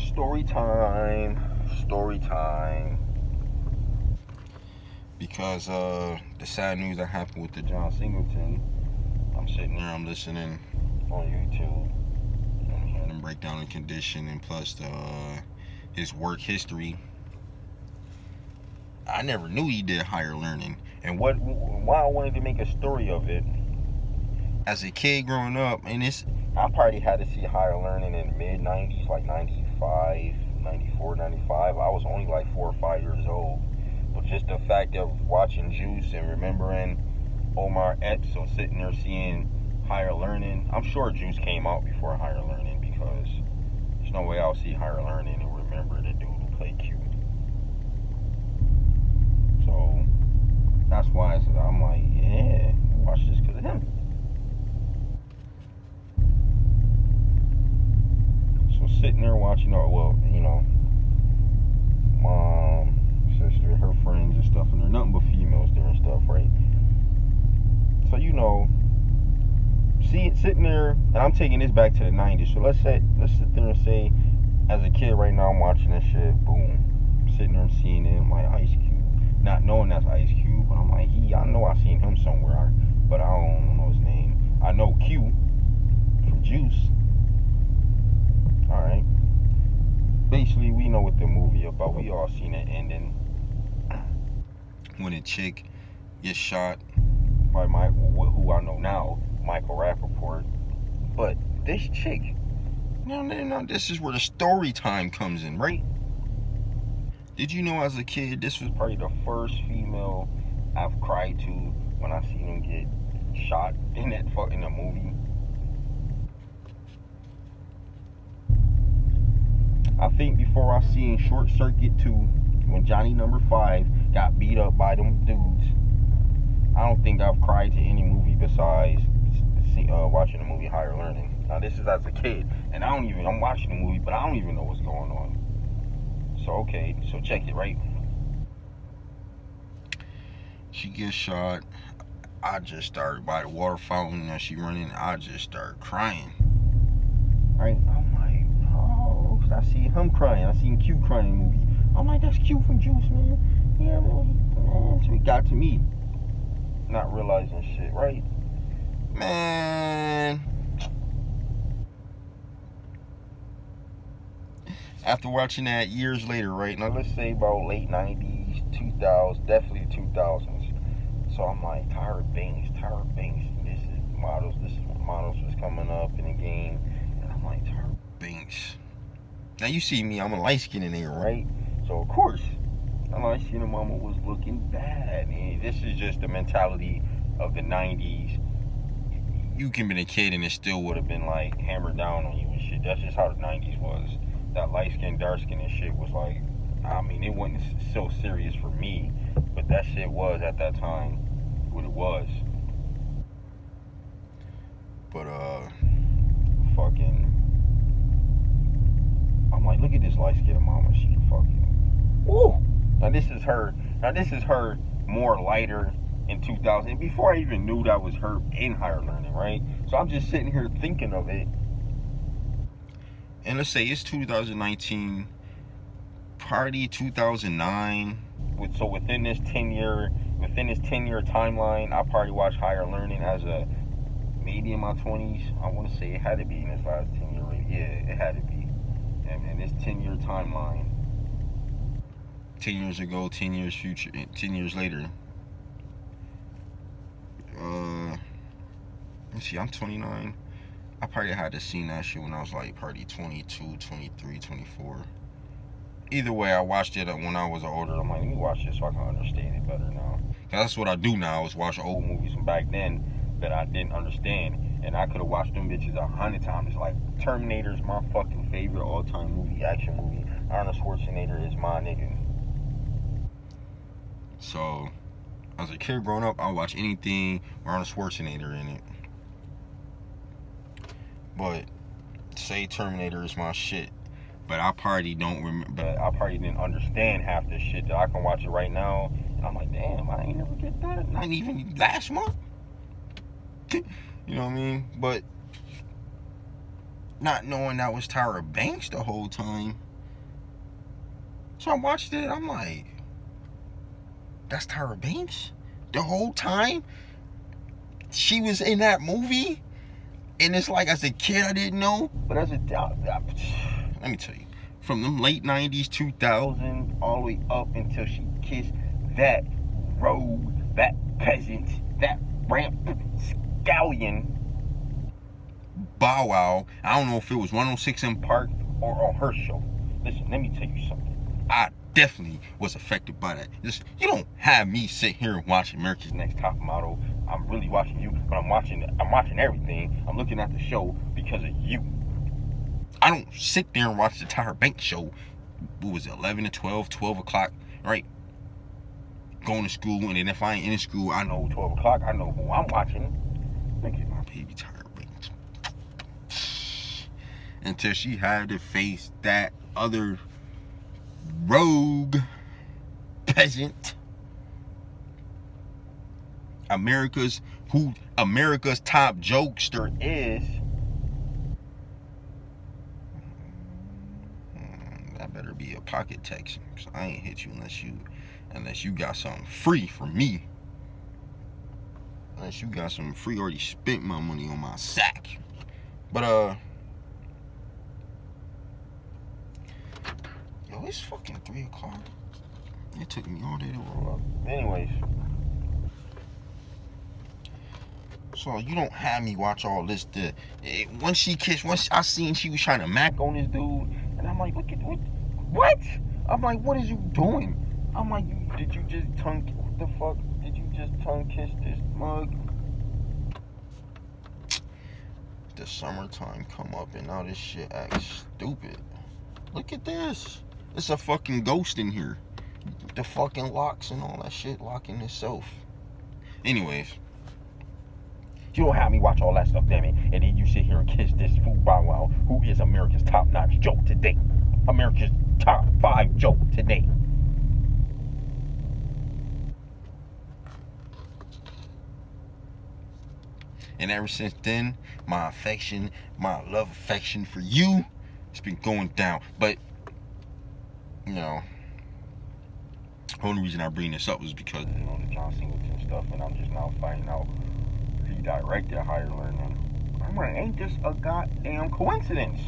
Story time. Story time. Because the sad news that happened with the John Singleton, I'm sitting there, I'm listening on YouTube, and I'm hearing him break down the condition and plus his work history. I never knew he did higher learning. And why I wanted to make a story of it, as a kid growing up, and I probably had to see higher learning in the mid 90s, like 95, 94, 95. I was only like 4 or 5 years old. But just the fact of watching Juice and remembering Omar Epps, so sitting there seeing higher learning, I'm sure Juice came out before higher learning, because there's no way I'll see higher learning and remember the dude who played Q. So that's why I'm like, yeah, watch this because of him. So sitting there watching, well, you know, mom, sister, her friends and stuff, and there are nothing but females there and stuff, right? So, you know, sitting there, and I'm taking this back to the 90s. So let's sit there and say, as a kid right now, I'm watching this shit, boom, I'm sitting there and seeing it, I'm like, Ice Cube. Not knowing that's Ice Cube, but I'm like, I know I seen him somewhere, but I don't know his name. I know Q from Juice. Alright. Basically, we know what the movie about. We all seen it ending when a chick gets shot by who I know now, Michael Rappaport. But this chick, now this is where the story time comes in, right? Did you know as a kid, this was probably the first female I've cried to when I seen him get shot in the movie? I think before I seen Short Circuit 2, when Johnny Number 5 got beat up by them dudes, I don't think I've cried to any movie besides watching the movie Higher Learning. Now this is as a kid, and I'm watching the movie, but I don't even know what's going on. So okay, so check it, right? She gets shot. I just started by the water fountain as she running. I just started crying. Right? I'm like, oh, I see him crying. I seen Q crying in the movie. I'm like, that's Q from Juice, man. Yeah, man. So it got to me, not realizing shit, right? Man. After watching that years later, right? Now let's say about late 90s, 2000s, definitely 2000s. So I'm like, Tyra Banks. This is what models was coming up in the game. And I'm like, Tyra Banks. Now you see me, I'm a light skin in there, right? So of course, a light skinned mama was looking bad. And this is just the mentality of the 90s. You can be a kid and it still would have been like hammered down on you and shit. That's just how the 90s was. That light skin, dark skin and shit was like, I mean, it wasn't so serious for me, but that shit was at that time what it was. But I'm like, look at this light skinned mama. She fucking, woo. Now this is her more lighter in 2000. Before I even knew that was her in Higher Learning, right? So I'm just sitting here thinking of it. And let's say it's 2019, party 2009. So within this 10-year timeline, I probably watched Higher Learning as maybe in my 20s. I want to say it had to be in this last 10 year rate. Yeah, it had to be. And this 10-year timeline, 10 years ago, 10 years future, 10 years later. Let's see, I'm 29. I probably had to seen that shit when I was like probably 22, 23, 24. Either way, I watched it when I was older. I'm like, let me watch this so I can understand it better now. Cause that's what I do now, is watch old movies from back then that I didn't understand. And I could have watched them bitches 100 times. Like, Terminator's my fucking favorite all-time movie, action movie. Arnold Schwarzenegger is my nigga. So, as a kid growing up, I would watch anything with Arnold Schwarzenegger in it. But say Terminator is my shit, but I probably don't remember. But I probably didn't understand half this shit that I can watch it right now, and I'm like, damn, I ain't never get that. Not even last month. You know what I mean? But not knowing that was Tyra Banks the whole time. So I watched it. I'm like, that's Tyra Banks? The whole time she was in that movie? And it's like, as a kid, I didn't know. But as a let me tell you, from them late 90s, 2000, all the way up until she kissed that rogue, that peasant, that scallion, Bow Wow. I don't know if it was 106 in Park or on her show. Listen, let me tell you something. I definitely was affected by that. Just, you don't have me sit here and watch America's Next Top Model. I'm really watching you, but I'm watching everything. I'm looking at the show because of you. I don't sit there and watch the Tyra Banks show. What was it, 11 to 12, 12 o'clock, right? Going to school, and then if I ain't in school, I know 12 o'clock, I know who I'm watching. Look at my baby Tyra Banks. Until she had to face that other rogue peasant. America's top jokester is. That better be a pocket text, because I ain't hit you unless you got something free from me. Unless you got something free, already spent my money on my sack. But yo, it's fucking 3 o'clock. It took me all day to roll up. Anyways, so you don't have me watch all this. Once I seen she was trying to mac on this dude, and I'm like, what? I'm like, what is you doing? I'm like, did you just tongue kiss this mug? The summertime come up and now this shit acts stupid. Look at this. It's a fucking ghost in here. The fucking locks and all that shit locking itself. Anyways. You don't have me watch all that stuff, damn it. And then you sit here and kiss this fool Bow Wow, who is America's top-notch joke today. America's top 5 joke today. And ever since then, my love affection for you, it's been going down. But, you know, the only reason I bring this up was because, you know, the John Singleton stuff, and I'm just now finding out he directed Higher Learning. I'm like, ain't this a goddamn coincidence?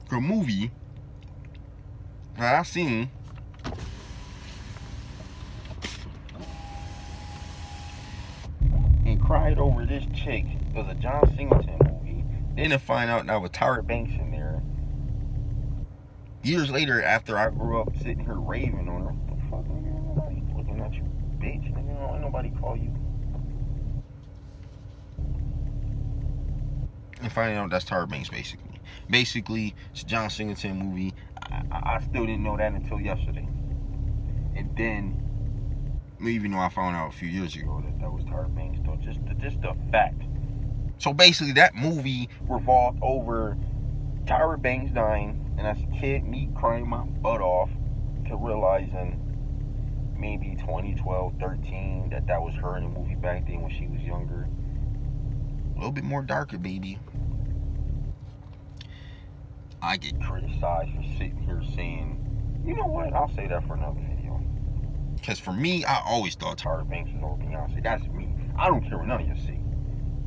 The movie that I seen and cried over this chick was a John Singleton movie. Then to find out now with Tyra Banks in there. Years later, after I grew up sitting here raving on her, what the fuck, nigga? Nobody's looking at you, bitch. Nigga, ain't nobody call you. And finding out that's Tyra Banks, basically. Basically, it's a John Singleton movie. I still didn't know that until yesterday. And then, even though I found out a few years ago that was Tyra Banks, though, just the fact. So basically, that movie revolved over Tyra Banks dying, and as a kid, me crying my butt off to realizing maybe 2012, 13, that was her in the movie back then when she was younger. A little bit more darker, baby. I get criticized for sitting here saying, you know what, I'll say that for another video. Because for me, I always thought Tyra Banks was over Beyonce. That's me. I don't care what none of you say.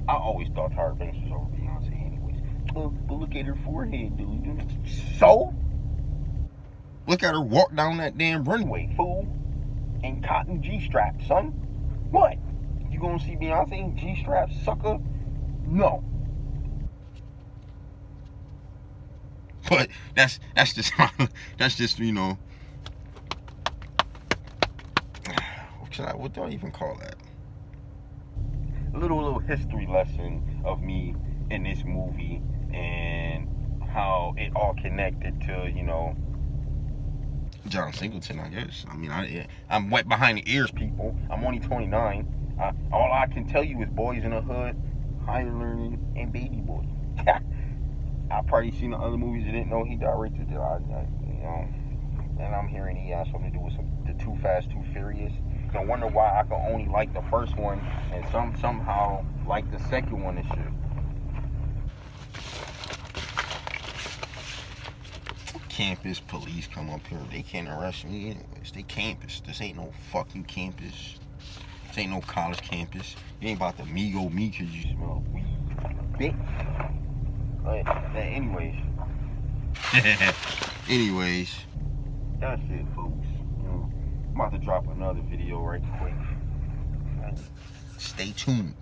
I always thought Tyra Banks was over Beyonce anyways. But look at her forehead, dude. So? Look at her walk down that damn runway, fool. In cotton G-straps, son. What? You gonna see Beyonce in G-straps, sucker? No. But that's just you know, what do I even call that? A little history lesson of me in this movie and how it all connected to, you know, John Singleton, I guess. I mean, I'm wet behind the ears, people. I'm only 29. All I can tell you is Boys in the Hood, Higher Learning, and Baby Boy. I probably seen the other movies I didn't know he directed. You know, and I'm hearing he has something to do with the Too Fast, Too Furious. I wonder why I can only like the first one and somehow like the second one and shit. campus police come up here, they can't arrest me anyways. They campus. This ain't no fucking campus. This ain't no college campus. You ain't about to Migo me because you smell weed. Bitch. Anyways. Anyways. That's it, folks. I'm about to drop another video right quick. Stay tuned.